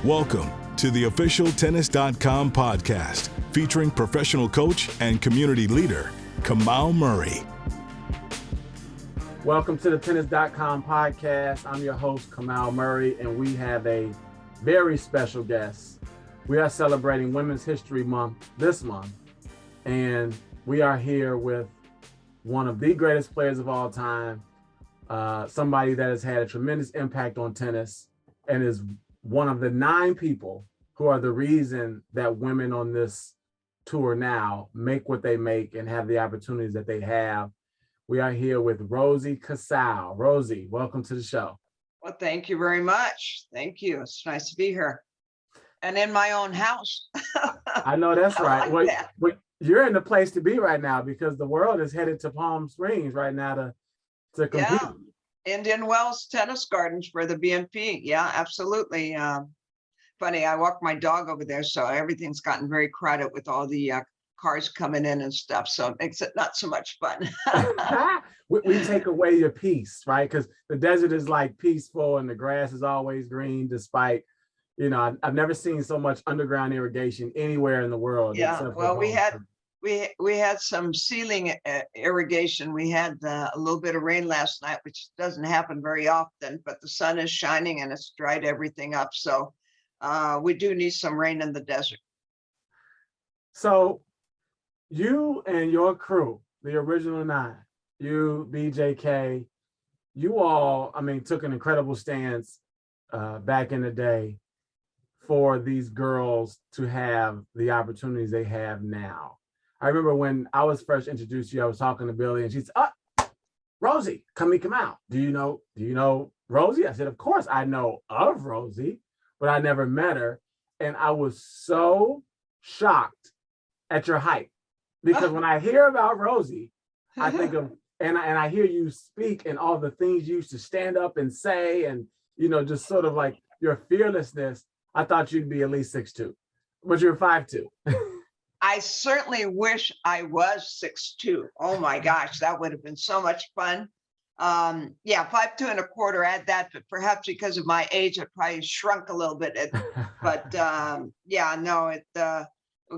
Welcome to the official Tennis.com podcast featuring professional coach and community leader, Kamau Murray. Welcome to the Tennis.com podcast. I'm your host, Kamau Murray, and we have a very special guest. We are celebrating Women's History Month this month, and we are here with one of the greatest players of all time, somebody that has had a tremendous impact on tennis and is one of the 9 people who are the reason that women on this tour now make what they make and have the opportunities that they have. We are here with Rosie Casals. Rosie, welcome to the show. Well, thank you very much. Thank you. It's nice to be here. And in my own house. I know that's right. Like that. You're in the place to be right now because the world is headed to Palm Springs right now to compete. Yeah. Indian Wells Tennis Gardens for the BNP. Yeah, absolutely. Funny, I walk my dog over there, so everything's gotten very crowded with all the cars coming in and stuff. So it makes it not so much fun. we take away your peace, right? Because the desert is like peaceful and the grass is always green, despite, I've never seen so much underground irrigation anywhere in the world. Yeah, well, we had some ceiling irrigation. We had a little bit of rain last night, which doesn't happen very often, but the sun is shining and it's dried everything up. So we do need some rain in the desert. So you and your crew, the original 9, you, BJK, you all, took an incredible stance back in the day for these girls to have the opportunities they have now. I remember when I was first introduced to you, I was talking to Billie and she said, Rosie, come out. Do you know Rosie? I said, of course I know of Rosie, but I never met her. And I was so shocked at your height because when I hear about Rosie, I think of, and I hear you speak and all the things you used to stand up and say, and, just sort of like your fearlessness. I thought you'd be at least 6'2", but you're 5'2". I certainly wish I was 6'2". Oh my gosh, that would have been so much fun. 5'2" and a quarter, add that, but perhaps because of my age, it probably shrunk a little bit.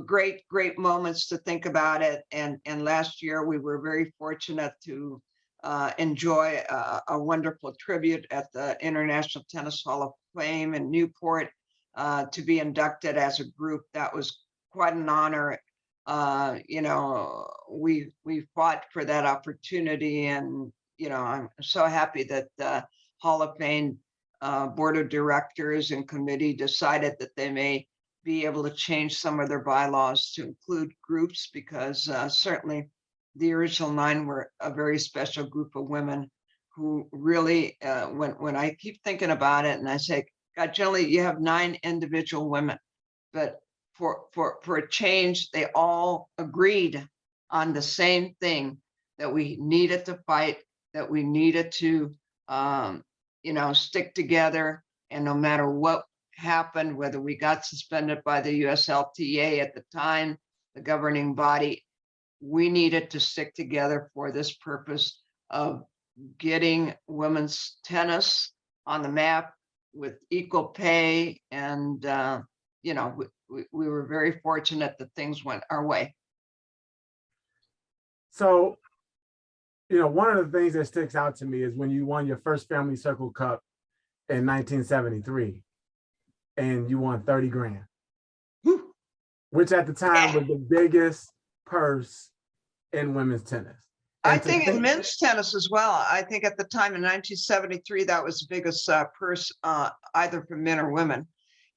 Great moments to think about it. And last year we were very fortunate to enjoy a wonderful tribute at the International Tennis Hall of Fame in Newport to be inducted as a group. That was quite an honor. We fought for that opportunity, and I'm so happy that the Hall of Fame board of directors and committee decided that they may be able to change some of their bylaws to include groups, because certainly the original 9 were a very special group of women who really, when I keep thinking about it and I say, God, generally you have 9 individual women, but for a change, they all agreed on the same thing, that we needed to fight, that we needed to, stick together. And no matter what happened, whether we got suspended by the USLTA at the time, the governing body, we needed to stick together for this purpose of getting women's tennis on the map with equal pay. And, we were very fortunate that things went our way. So, one of the things that sticks out to me is when you won your first Family Circle Cup in 1973 and you won 30 grand, which at the time was the biggest purse in women's tennis. I think in men's tennis as well. I think at the time in 1973, that was the biggest purse either for men or women.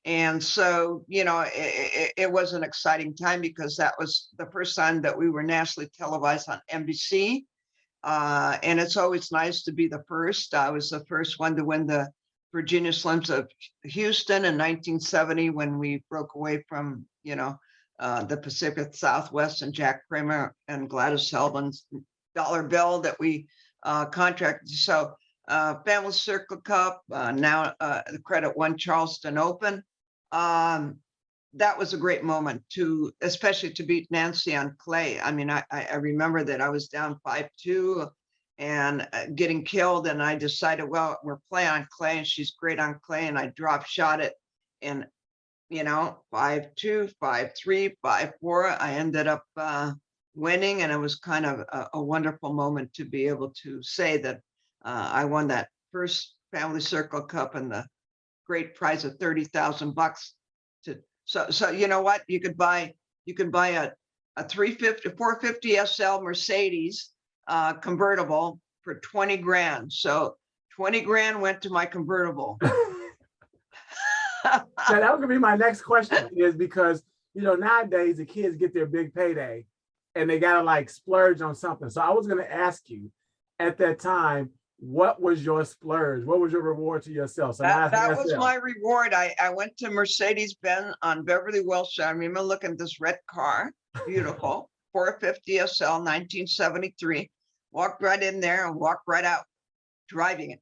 And so, it was an exciting time because that was the first time that we were nationally televised on NBC. And it's always nice to be the first. I was the first one to win the Virginia Slims of Houston in 1970 when we broke away from, the Pacific Southwest and Jack Kramer and Gladys Helbin's dollar bill that we contracted. So Family Circle Cup, now the Credit One Charleston Open. That was a great moment especially to beat Nancy on clay. I remember that I was down 5-2 and getting killed, and I decided, well, we're playing on clay and she's great on clay, and I drop shot it and 5-2, 5-3, 5-4. I ended up winning, and it was kind of a wonderful moment to be able to say that I won that first Family Circle Cup and the great prize of $30,000. So you know what? You could buy a 450 SL Mercedes convertible for 20 grand. So 20 grand went to my convertible. Now, that was gonna be my next question, is because nowadays the kids get their big payday and they gotta like splurge on something. So I was gonna ask you at that time, what was your splurge? What was your reward to yourself? So that was my reward. I went to Mercedes-Benz on Beverly Wilshire. I remember looking at this red car, beautiful, 450 SL, 1973. Walked right in there and walked right out driving it.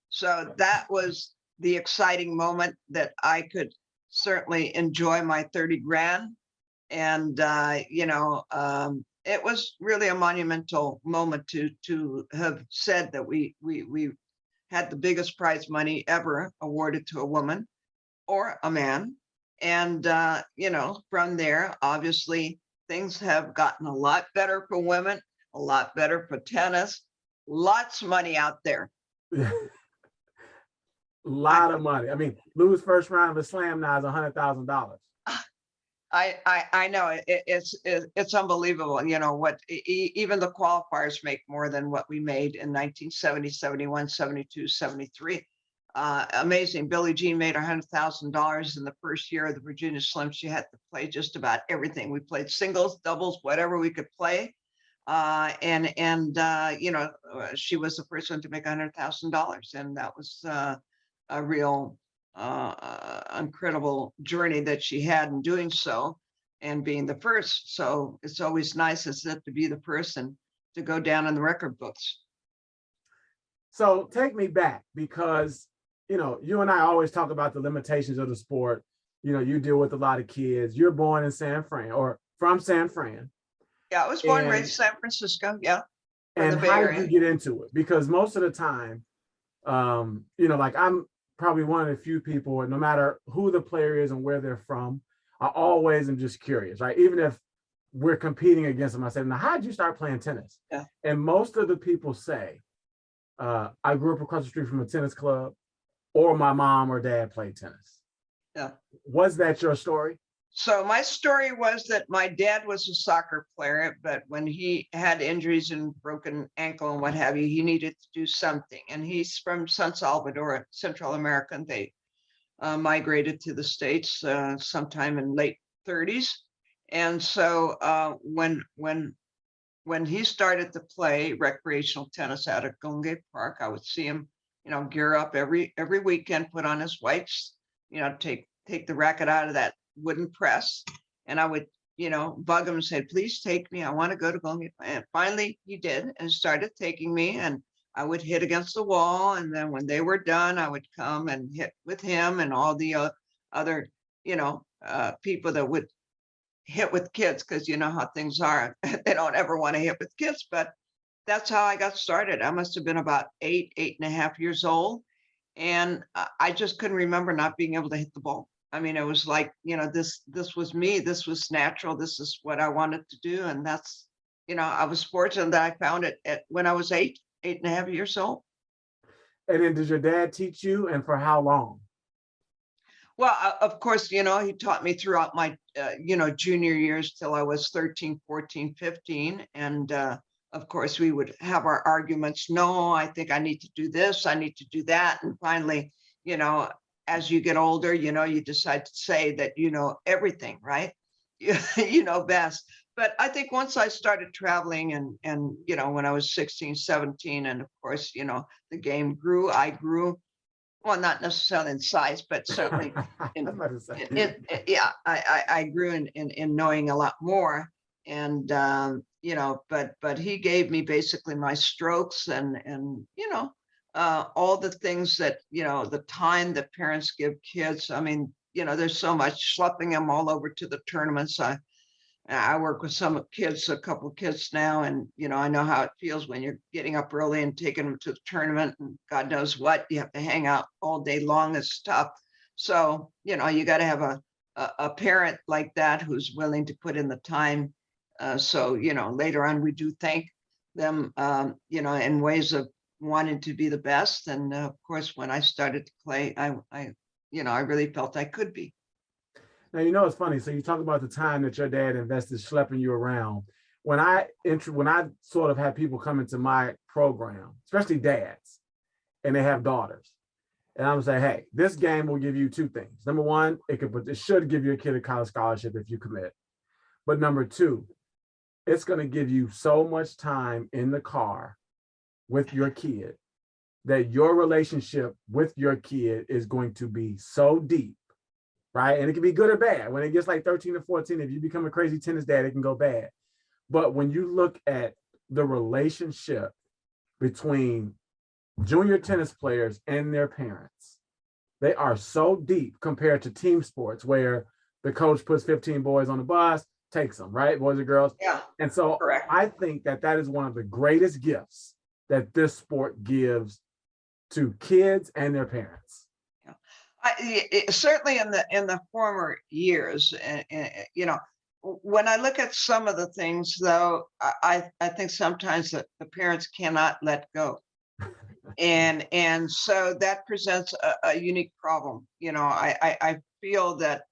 So that was the exciting moment that I could certainly enjoy my 30 grand. And, it was really a monumental moment to have said that we had the biggest prize money ever awarded to a woman or a man. And, from there, obviously, things have gotten a lot better for women, a lot better for tennis, lots of money out there. Lot of money. I mean, lose first round of a slam now is $100,000. I know it's unbelievable. What even the qualifiers make more than what we made in 1970, 71, 72, 73. Amazing. Billie Jean made $100,000 in the first year of the Virginia Slim. She had to play just about everything. We played singles, doubles, whatever we could play. She was the first one to make $100,000, and that was a real incredible journey that she had in doing so and being the first. So it's always nice, isn't it, to be the first and to go down in the record books. So take me back, because you and I always talk about the limitations of the sport. You deal with a lot of kids. You're born in San Fran, or from San Fran. Yeah, I was born and raised in San Francisco. Yeah. And how did you get into it? Because most of the time, like I'm probably one of the few people, no matter who the player is and where they're from, I always am just curious, right? Even if we're competing against them, I say, now, how did you start playing tennis? Yeah. And most of the people say, I grew up across the street from a tennis club, or my mom or dad played tennis. Yeah. Was that your story? So my story was that my dad was a soccer player, but when he had injuries and broken ankle and what have you, he needed to do something. And he's from San Salvador, Central America, and they migrated to the States sometime in late 30s. And so when he started to play recreational tennis out at Gongay Park, I would see him, gear up every weekend, put on his whites, take the racket out of that wooden press, and I would bug him and say, please take me, I want to go to Gongay. And finally he did, and started taking me, and I would hit against the wall, and then when they were done, I would come and hit with him and all the other people that would hit with kids, because you know how things are. They don't ever want to hit with kids. But that's how I got started. I must have been about 8.5 years old, and I just couldn't remember not being able to hit the ball. I mean, it was like, this was me. This was natural. This is what I wanted to do. And that's, I was fortunate that I found it when I was 8.5 years old. And then did your dad teach you, and for how long? Well, of course, he taught me throughout my, junior years till I was 13, 14, 15. And of course, we would have our arguments. No, I think I need to do this. I need to do that. And finally, as you get older, you decide to say that everything, right? You know best. But I think once I started traveling and when I was 16, 17, and of course, the game grew, I grew. Well, not necessarily in size, but certainly I grew in knowing a lot more. And but he gave me basically my strokes and all the things that, the time that parents give kids. I mean, there's so much, schlepping them all over to the tournaments. I work with a couple of kids now, and, I know how it feels when you're getting up early and taking them to the tournament, and God knows what, you have to hang out all day long. It's tough. So, you got to have a parent like that who's willing to put in the time. So, later on, we do thank them, in ways of wanting to be the best. And of course, when I started to play, I really felt I could be. Now, it's funny. So you talk about the time that your dad invested schlepping you around. When I sort of have people come into my program, especially dads, and they have daughters, and I'm gonna say, hey, this game will give you two things. Number one, it should give you a kid a college scholarship if you commit. But number two, it's gonna give you so much time in the car with your kid that your relationship with your kid is going to be so deep, right? And it can be good or bad. When it gets like 13 or 14, if you become a crazy tennis dad, it can go bad. But when you look at the relationship between junior tennis players and their parents, they are so deep compared to team sports where the coach puts 15 boys on the bus, takes them, right? Boys and girls. Yeah. And so Correct. I think that is one of the greatest gifts that this sport gives to kids and their parents. Certainly in the former years, when I look at some of the things, though, I think sometimes that the parents cannot let go. And so that presents a unique problem. I feel that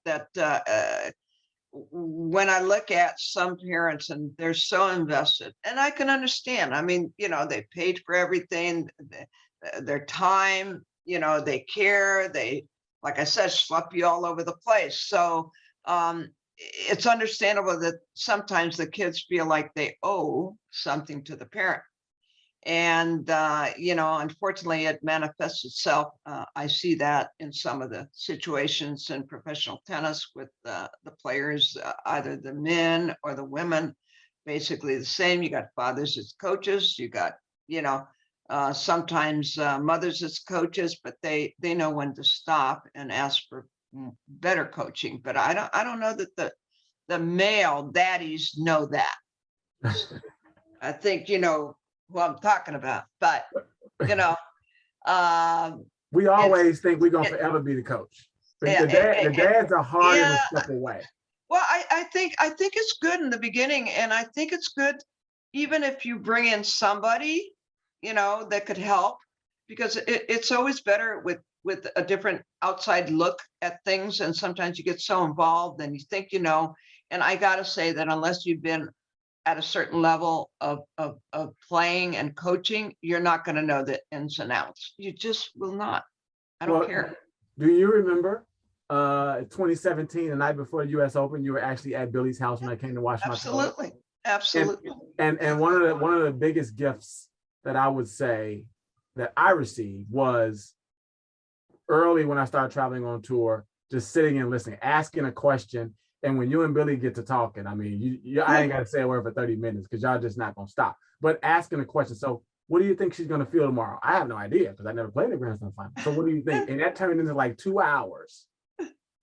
when I look at some parents and they're so invested, and I can understand. I mean, they paid for everything, their time, they care, they, like I said, schlep you all over the place. So it's understandable that sometimes the kids feel like they owe something to the parent. And, unfortunately, it manifests itself. I see that in some of the situations in professional tennis with the players, either the men or the women, basically the same. You got fathers as coaches, you got, sometimes mothers as coaches, but they know when to stop and ask for better coaching. But I don't know that the male daddies know that. I think who I'm talking about, but we always think we're gonna forever be the coach. The dads are harder to step away. Well, I think it's good in the beginning, and I think it's good even if you bring in somebody that could help, because it's always better with a different outside look at things. And sometimes you get so involved and you think and I gotta say that unless you've been at a certain level of playing and coaching, you're not going to know the ins and outs. You just will not. I don't care. Do you remember 2017, the night before the US Open, you were actually at Billie's house when I came to watch my Absolutely. Absolutely. And one of the biggest gifts that I would say that I received was early when I started traveling on tour, just sitting and listening, asking a question. And when you and Billie get to talking, I mean, I ain't got to say a word for 30 minutes because y'all just not going to stop. But asking a question. So what do you think she's going to feel tomorrow? I have no idea because I never played the Grand Slam final. So what do you think? And that turned into like 2 hours.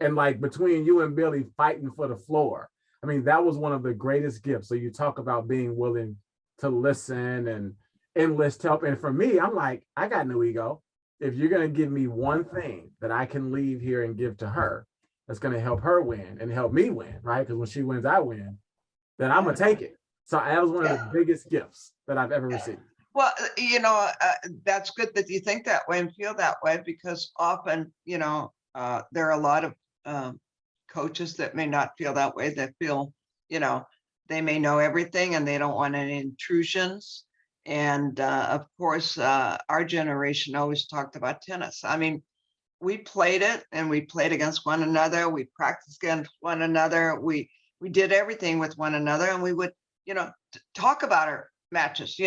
And like between you and Billie fighting for the floor. I mean, that was one of the greatest gifts. So you talk about being willing to listen and enlist help. And for me, I'm like, I got no ego. If you're going to give me one thing that I can leave here and give to her, that's going to help her win and help me win, right? Because when she wins, I win, then I'm going to take it. So that was one of the biggest gifts that I've ever received. Well, that's good that you think that way and feel that way, because often, there are a lot of coaches that may not feel that way, that feel, they may know everything and they don't want any intrusions. And of course, our generation always talked about tennis. I mean, we played it and we played against one another. We practiced against one another. We did everything with one another, and we would, talk about our matches,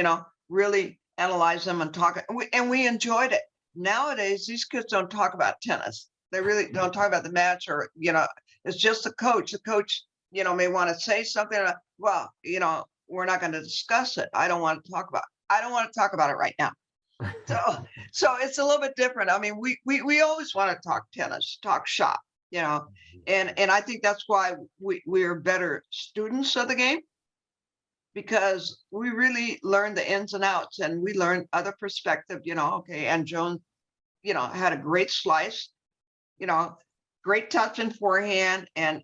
really analyze them and talk. And we enjoyed it. Nowadays, these kids don't talk about tennis. They really don't talk about the match, or, it's just the coach. The coach, may want to say something. Well, we're not going to discuss it. I don't want to talk about it right now. So it's a little bit different. I mean, we always want to talk tennis, talk shop, and I think that's why we're better students of the game, because we really learn the ins and outs, and we learn other perspective, okay. And Joan, had a great slice, great touch and forehand. And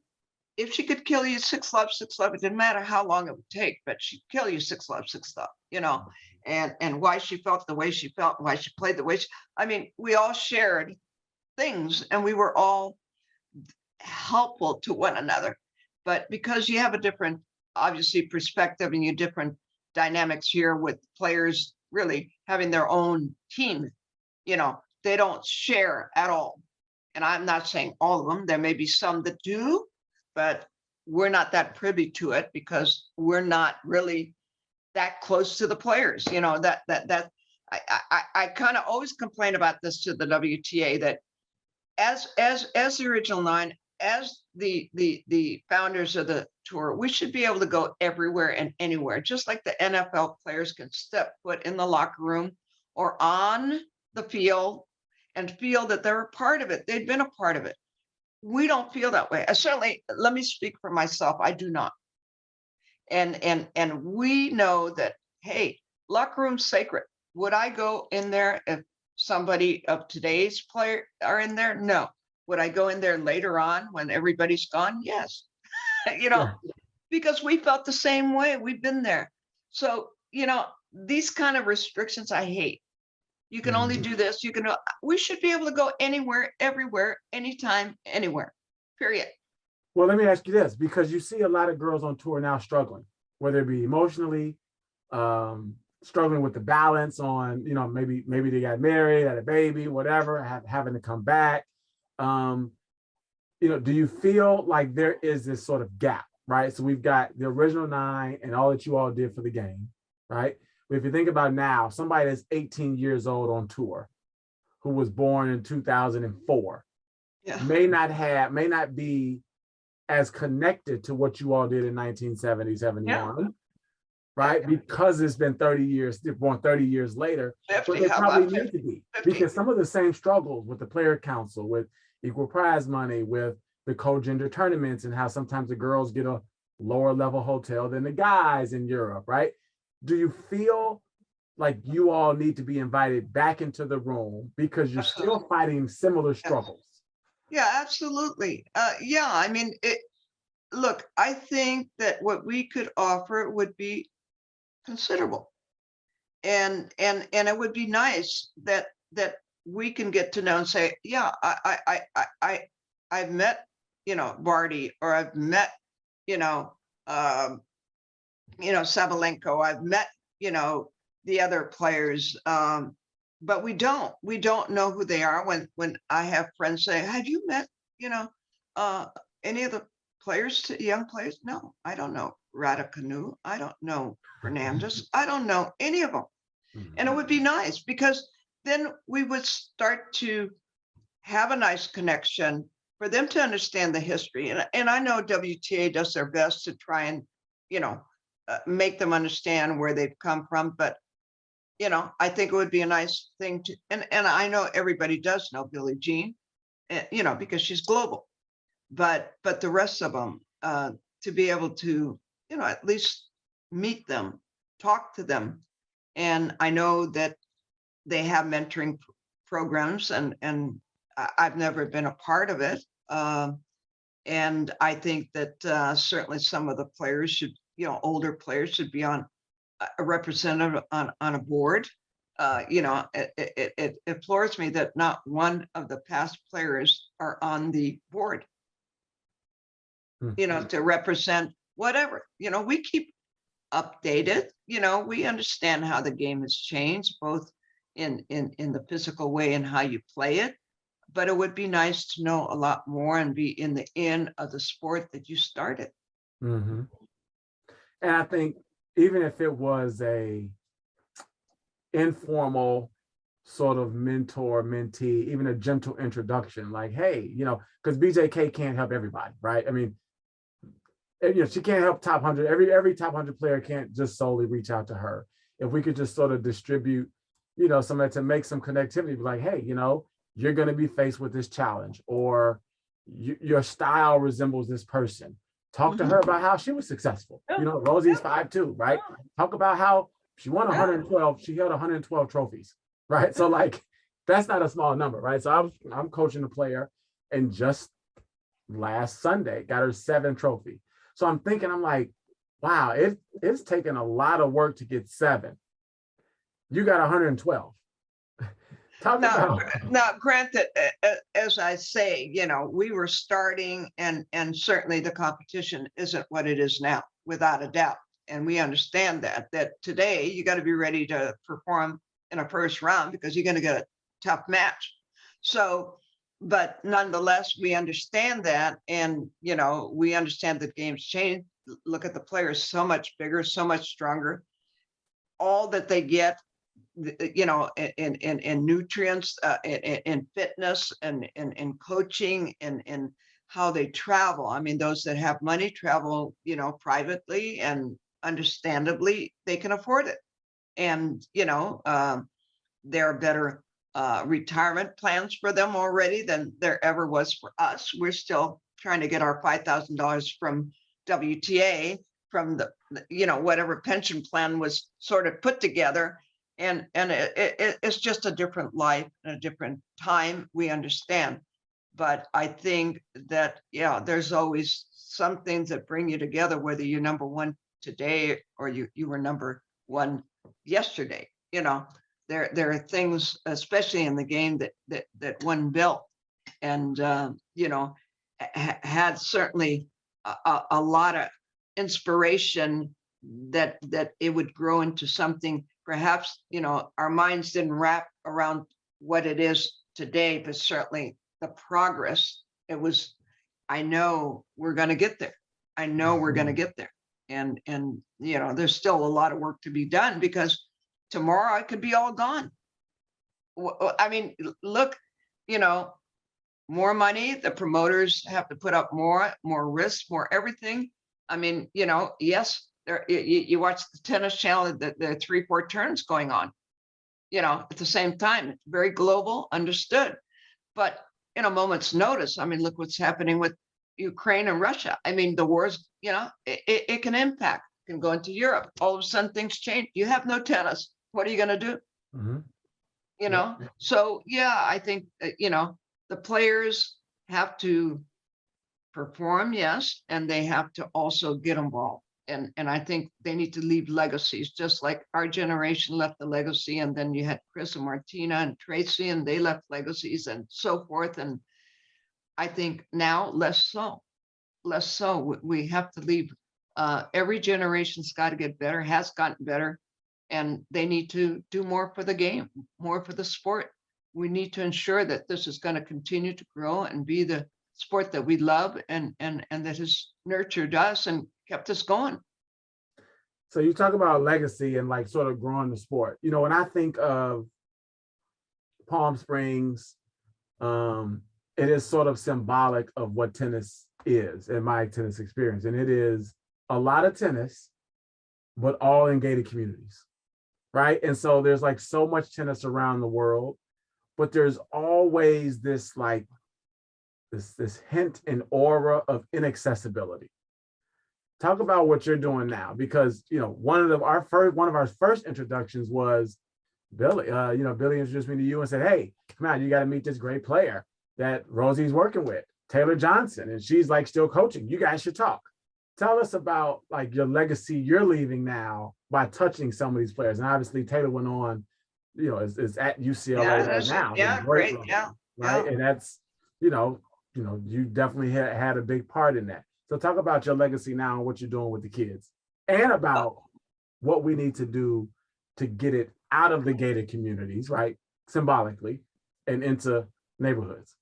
if she could kill you 6-love, 6-love, it didn't matter how long it would take, but she'd kill you 6-love, 6-love, and why she felt the way she felt, why she played the way I mean, we all shared things and we were all helpful to one another. But because you have a different, obviously, perspective and you different dynamics here with players really having their own team, they don't share at all. And I'm not saying all of them, there may be some that do, but we're not that privy to it because we're not really that close to the players. I kind of always complain about this to the WTA, that as the original nine, as the founders of the tour, we should be able to go everywhere and anywhere, just like the NFL players can step foot in the locker room or on the field and feel that they're a part of it. They've been a part of it. We don't feel that way. I certainly, let me speak for myself, I do not. And we know that, hey, locker room's sacred. Would I go in there if somebody of today's player are in there? No. Would I go in there later on when everybody's gone? Yes. Yeah. Because we felt the same way. We've been there. So, these kind of restrictions I hate. You can only do this. We should be able to go anywhere, everywhere, anytime, anywhere, period. Well, let me ask you this, because you see a lot of girls on tour now struggling, whether it be emotionally, struggling with the balance on, maybe they got married, had a baby, whatever, having to come back. Do you feel like there is this sort of gap, right? So we've got the original nine and all that you all did for the game, right? But if you think about now, somebody that's 18 years old on tour, who was born in 2004, may not be as connected to what you all did in 1970, 71, right? Because it's been 30 years, they're born 30 years later, 50, but they probably need 50, to be, 50. because some of the same struggles with the player council, with equal prize money, with the co-gender tournaments, and how sometimes the girls get a lower level hotel than the guys in Europe, right? Do you feel like you all need to be invited back into the room because you're still fighting similar struggles? Yeah, absolutely. I mean, look, I think that what we could offer would be considerable, and it would be nice that we can get to know and say, yeah, I've met, Barty, or I've met, Sabalenko, I've met, the other players, but we don't know who they are. When I have friends say, have you met, any of the players, young players? No, I don't know Raducanu. I don't know Fernandez. I don't know any of them. And it would be nice, because then we would start to have a nice connection for them to understand the history. And I know WTA does their best to try and, make them understand where they've come from. But, I think it would be a nice thing to, and I know everybody does know Billie Jean, because she's global, but the rest of them, to be able to, at least meet them, talk to them. And I know that they have mentoring programs, and I've never been a part of it. And I think that certainly some of the players should, older players should be on a representative on a board. It floors me that not one of the past players are on the board, to represent whatever. We keep updated. We understand how the game has changed, both in the physical way and how you play it. But it would be nice to know a lot more and be in the of the sport that you started. Mm-hmm. And I think even if it was a informal sort of mentor, mentee, even a gentle introduction, like, hey, because BJK can't help everybody, right? I mean, she can't help top 100. Every top 100 player can't just solely reach out to her. If we could just sort of distribute, somebody to make some connectivity, be like, hey, you're going to be faced with this challenge, or your style resembles this person. Talk to her about how she was successful. Rosie's 5'2", right? Talk about how she won 112. She held 112 trophies, right? So like, that's not a small number, right? So I'm coaching a player, and just last Sunday, got her 7th trophy. So I'm thinking, I'm like, wow, it's taken a lot of work to get 7. You got 112. Talk Now, about. now, granted, as I say, we were starting, and certainly the competition isn't what it is now, without a doubt. And we understand that today you got to be ready to perform in a first round because you're going to get a tough match. So, but nonetheless, we understand that, and we understand that games change. Look at the players, so much bigger, so much stronger. All that they get, in nutrients, in fitness, and in coaching, and in how they travel. I mean, those that have money travel, privately, and understandably, they can afford it. And, there are better retirement plans for them already than there ever was for us. We're still trying to get our $5,000 from WTA, from the, whatever pension plan was sort of put together. And it's just a different life and a different time. We understand. But I think that, there's always some things that bring you together, whether you're number one today or you were number one yesterday. There are things, especially in the game, that one built, and had certainly a lot of inspiration that it would grow into something. Perhaps our minds didn't wrap around what it is today, but certainly the progress. It was, I know we're going to get there. I know we're going to get there. And there's still a lot of work to be done, because tomorrow I could be all gone. I mean, look, more money, the promoters have to put up more risks, more everything. I mean, yes, you watch the tennis channel, the 3-4 turns going on, at the same time. It's very global, understood. But in a moment's notice, I mean, look what's happening with Ukraine and Russia. I mean, the wars, it can impact, can go into Europe. All of a sudden things change. You have no tennis. What are you going to do? Mm-hmm. So, I think, the players have to perform, yes, and they have to also get involved. And I think they need to leave legacies, just like our generation left the legacy. And then you had Chris and Martina and Tracy, and they left legacies and so forth. And I think now less so. We have to leave. Every generation's got to get better, has gotten better, and they need to do more for the game, more for the sport. We need to ensure that this is going to continue to grow and be the sport that we love, and that has nurtured us and kept us going. So you talk about legacy and like sort of growing the sport. When I think of Palm Springs, it is sort of symbolic of what tennis is in my tennis experience. And it is a lot of tennis, but all in gated communities, right? And so there's like so much tennis around the world, but there's always this like this hint and aura of inaccessibility. Talk about what you're doing now, because one of our first introductions was Billie. Billie introduced me to you and said, "Hey, come on, you got to meet this great player that Rosie's working with, Taylor Johnson, and she's like still coaching. You guys should talk." Tell us about like your legacy you're leaving now by touching some of these players. And obviously Taylor went on, is at UCLA right now. Yeah, great. Level, yeah. Right. Yeah. And that's, you definitely had a big part in that. So talk about your legacy now and what you're doing with the kids, and about what we need to do to get it out of the gated communities, right, symbolically, and into neighborhoods.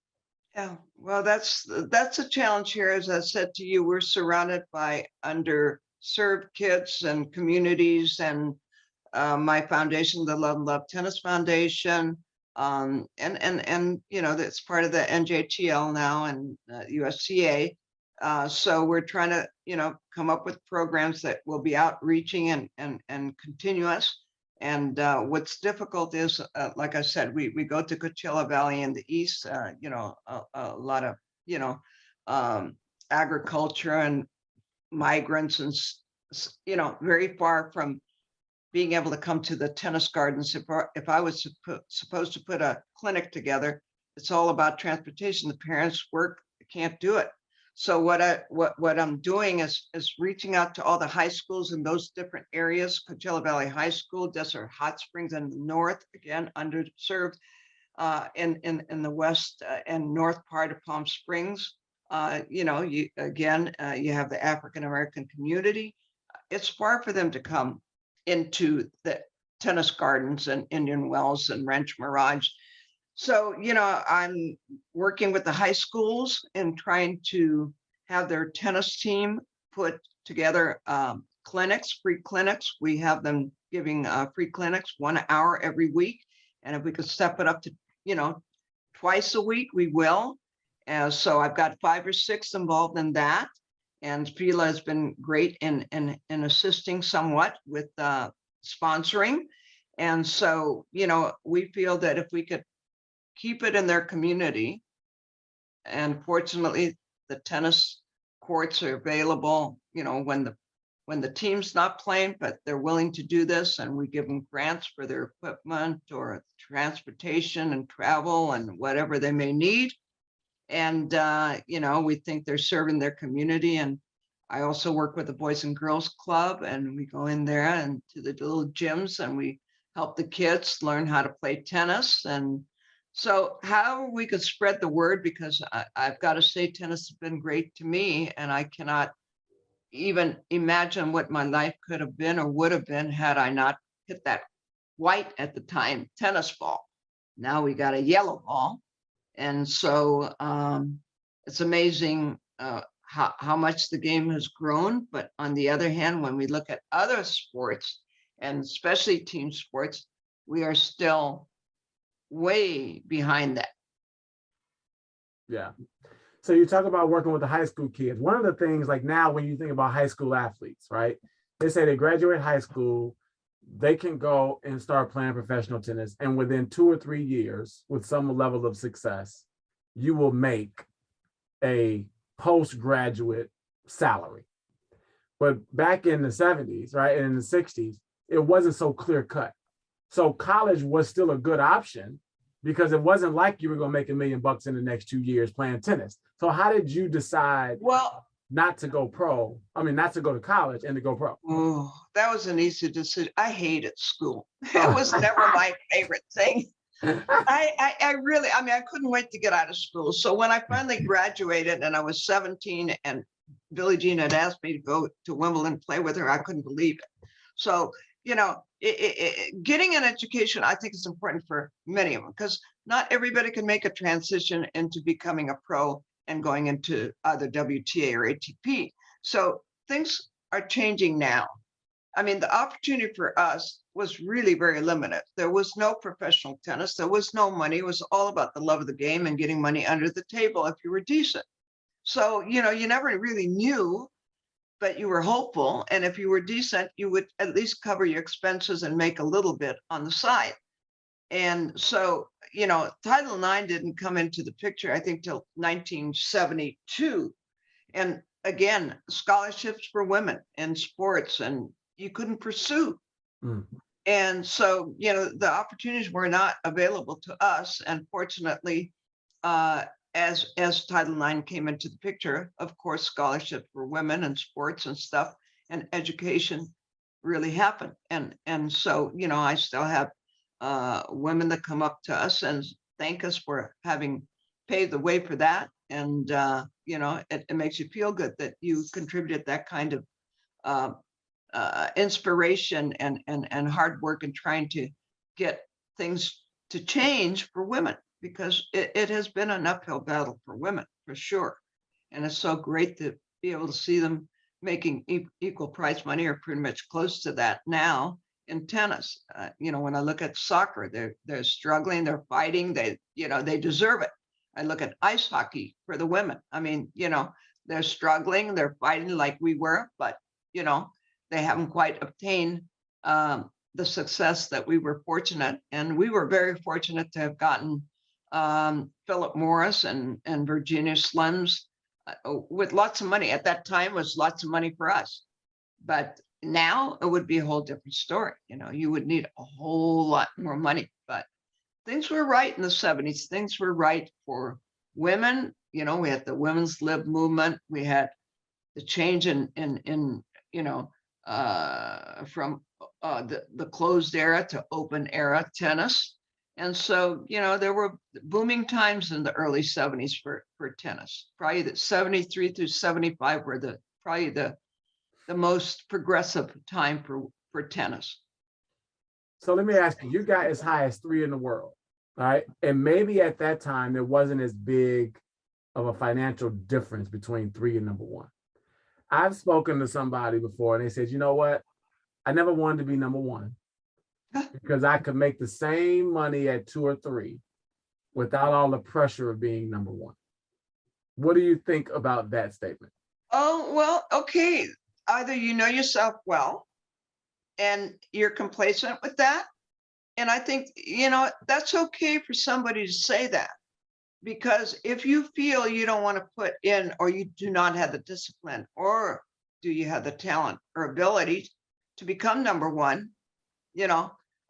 Yeah, well, that's a challenge here. As I said to you, we're surrounded by underserved kids and communities, and my foundation, the Love and Love Tennis Foundation, and that's part of the NJTL now, and USTA. So we're trying to, come up with programs that will be outreaching and continuous. And what's difficult is, like I said, we go to Coachella Valley in the east, a lot of, agriculture and migrants, and, very far from being able to come to the tennis gardens. If I was supposed to put a clinic together, it's all about transportation. The parents work, can't do it. So what I'm doing is reaching out to all the high schools in those different areas, Coachella Valley High School, Desert Hot Springs in the north, again, underserved, in the west and north part of Palm Springs. You have the African American community. It's far for them to come into the tennis gardens and Indian Wells and Ranch Mirage. So, I'm working with the high schools and trying to have their tennis team put together clinics, free clinics. We have them giving free clinics 1 hour every week. And if we could step it up to, twice a week, we will. So I've got 5 or 6 involved in that. And Fila has been great in assisting somewhat with sponsoring. And so, we feel that if we could keep it in their community, and fortunately, the tennis courts are available, when the team's not playing, but they're willing to do this, and we give them grants for their equipment or transportation and travel and whatever they may need. And, we think they're serving their community. And I also work with the Boys and Girls Club, and we go in there and to the little gyms and we help the kids learn how to play tennis. And so however we could spread the word, because I've got to say, tennis has been great to me, and I cannot even imagine what my life could have been or would have been had I not hit that white at the time tennis ball. Now we got a yellow ball. And so it's amazing how much the game has grown. But on the other hand, when we look at other sports, and especially team sports, we are still way behind that. Yeah. So you talk about working with the high school kids. One of the things, like now when you think about high school athletes, right? They say they graduate high school, they can go and start playing professional tennis. And within 2 or 3 years, with some level of success, you will make a postgraduate salary. But back in the 70s, right, and in the 60s, it wasn't so clear cut. So college was still a good option because it wasn't like you were going to make $1 million in the next 2 years playing tennis. So how did you decide not to go pro? I mean, not to go to college and to go pro? Oh, that was an easy decision. I hated school. It was never my favorite thing. I really, I couldn't wait to get out of school. So when I finally graduated and I was 17 and Billie Jean had asked me to go to Wimbledon and play with her, I couldn't believe it. So, getting an education, I think, is important for many of them, because not everybody can make a transition into becoming a pro and going into either WTA or ATP. So things are changing now. I mean, the opportunity for us was really very limited. There was no professional tennis. There was no money. It was all about the love of the game and getting money under the table if you were decent. So, you never really knew, but you were hopeful. And if you were decent, you would at least cover your expenses and make a little bit on the side. And so, Title IX didn't come into the picture, I think, till 1972. And again, scholarships for women in sports, and you couldn't pursue. And so, the opportunities were not available to us. And fortunately, as Title IX came into the picture, of course, scholarships for women and sports and stuff and education really happened. And so, I still have women that come up to us and thank us for having paved the way for that. And, it makes you feel good that you contributed that kind of inspiration and hard work in trying to get things to change for women, because it has been an uphill battle for women, for sure. And it's so great to be able to see them making equal price money, or pretty much close to that now in tennis. When I look at soccer, they're struggling, they're fighting, they deserve it. I look at ice hockey for the women. I mean, they're struggling, they're fighting like we were, but, they haven't quite obtained the success that we were fortunate. And we were very fortunate to have gotten Philip Morris and Virginia Slims with lots of money. At that time was lots of money for us. But now it would be a whole different story. You would need a whole lot more money. But things were right in the 70s. Things were right for women. we had the women's lib movement. We had the change in from the closed era to open era tennis. And so, there were booming times in the early 70s for tennis. Probably the 73 through 75 were probably the most progressive time for tennis. So let me ask you, you got as high as 3 in the world, right? And maybe at that time, there wasn't as big of a financial difference between 3 and number 1. I've spoken to somebody before and they said, you know what? I never wanted to be number 1 because I could make the same money at 2 or 3 without all the pressure of being number 1. What do you think about that statement? Oh, well, okay. Either you know yourself well and you're complacent with that. And I think, that's okay for somebody to say that, because if you feel you don't want to put in, or you do not have the discipline, or do you have the talent or ability to become number 1,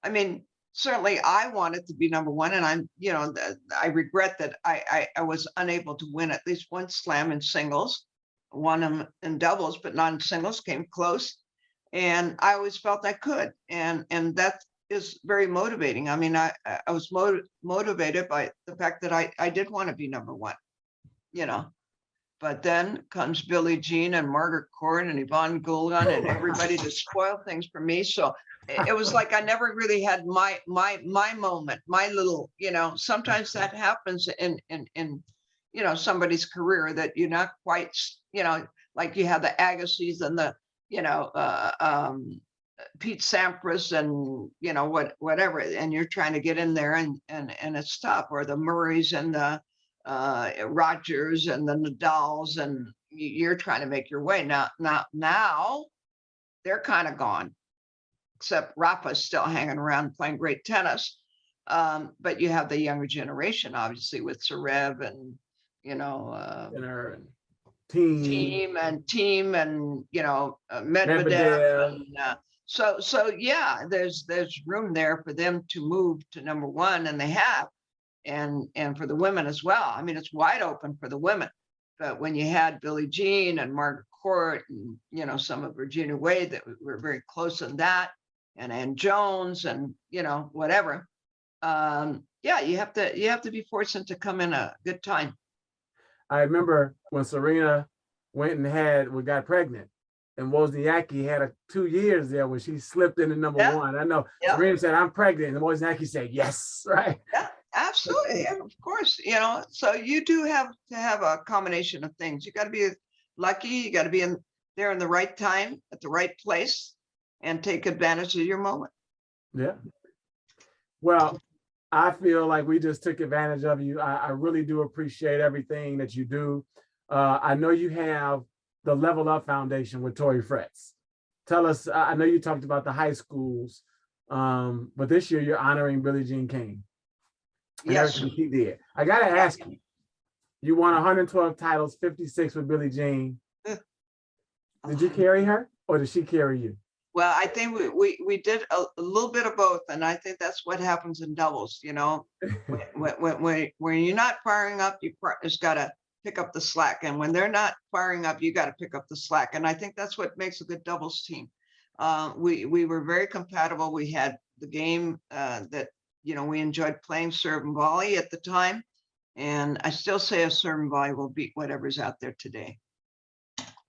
I mean, certainly I wanted to be number 1, and I regret that I was unable to win at least one slam in singles, won them in doubles, but not in singles, came close. And I always felt I could. And that is very motivating. I mean, I was motivated by the fact that I did want to be number 1, But then comes Billie Jean and Margaret Court and Yvonne Goolon and everybody to spoil things for me. So it was like I never really had my moment, my little, sometimes that happens in somebody's career, that you're not quite, like you have the Agassiz and the, Pete Sampras and, whatever, and you're trying to get in there and it's tough, or the Murrays and the Rogers and the Nadals, and you're trying to make your way. Now they're kind of gone, except Rafa's still hanging around playing great tennis. But you have the younger generation, obviously, with Zverev and, Team and Medvedev. And, so yeah, there's room there for them to move to number 1, and they have, and for the women as well. I mean, it's wide open for the women. But when you had Billie Jean and Margaret Court and some of Virginia Wade that were very close in that, and Ann Jones and whatever, yeah, you have to be fortunate to come in a good time. I remember when Serena went and got pregnant, and Wozniacki had 2 years there when she slipped into number 1. I know Serena said, "I'm pregnant," and Wozniacki said, "Yes," right? Yeah, absolutely. Yeah, of course, so you do have to have a combination of things. You got to be lucky. You got to be there in the right time at the right place and take advantage of your moment. Yeah. Well, I feel like we just took advantage of you. I really do appreciate everything that you do. I know you have the Level Up Foundation with Tori Fretz. Tell us, I know you talked about the high schools, but this year you're honoring Billie Jean King. Yes. She did. I got to ask you, you won 112 titles, 56 with Billie Jean. Did you carry her, or did she carry you? Well, I think we did a little bit of both, and I think that's what happens in doubles. When you're not firing up, your partner's got to pick up the slack, and when they're not firing up, you got to pick up the slack. And I think that's what makes a good doubles team. We were very compatible. We had the game that we enjoyed playing, serve and volley at the time, and I still say a serve and volley will beat whatever's out there today.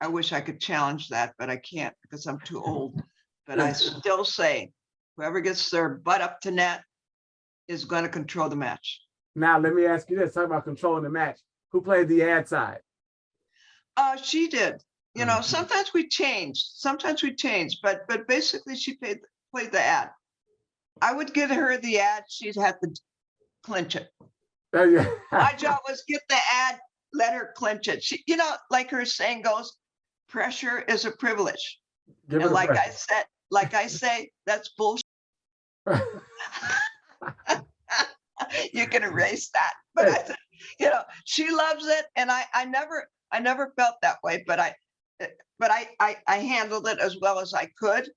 I wish I could challenge that, but I can't because I'm too old. But I still say whoever gets their butt up to net is going to control the match. Now, let me ask you this. Talk about controlling the match. Who played the ad side? She did. Sometimes we changed, but basically she played the ad. I would get her the ad. She'd have to clinch it. Yeah. My job was get the ad, let her clinch it. She, like her saying goes, pressure is a privilege. And like I say, that's bullshit. You can erase that. But I said, she loves it, and I never felt that way. But I handled it as well as I could,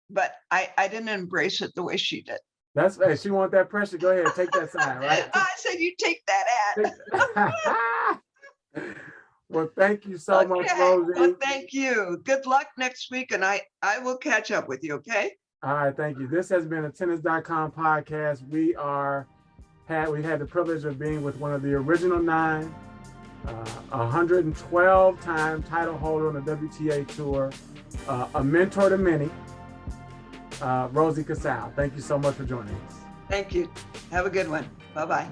But I didn't embrace it the way she did. That's hey, she want that pressure. Go ahead, take that side, right? I said, you take that ad. Well, thank you so much, Okay. Rosie. Well, thank you. Good luck next week, and I will catch up with you, okay? All right, thank you. This has been a tennis.com podcast. We've had the privilege of being with one of the original 9, 112-time title holder on the WTA tour, a mentor to many, Rosie Casals. Thank you so much for joining us. Thank you. Have a good one. Bye-bye.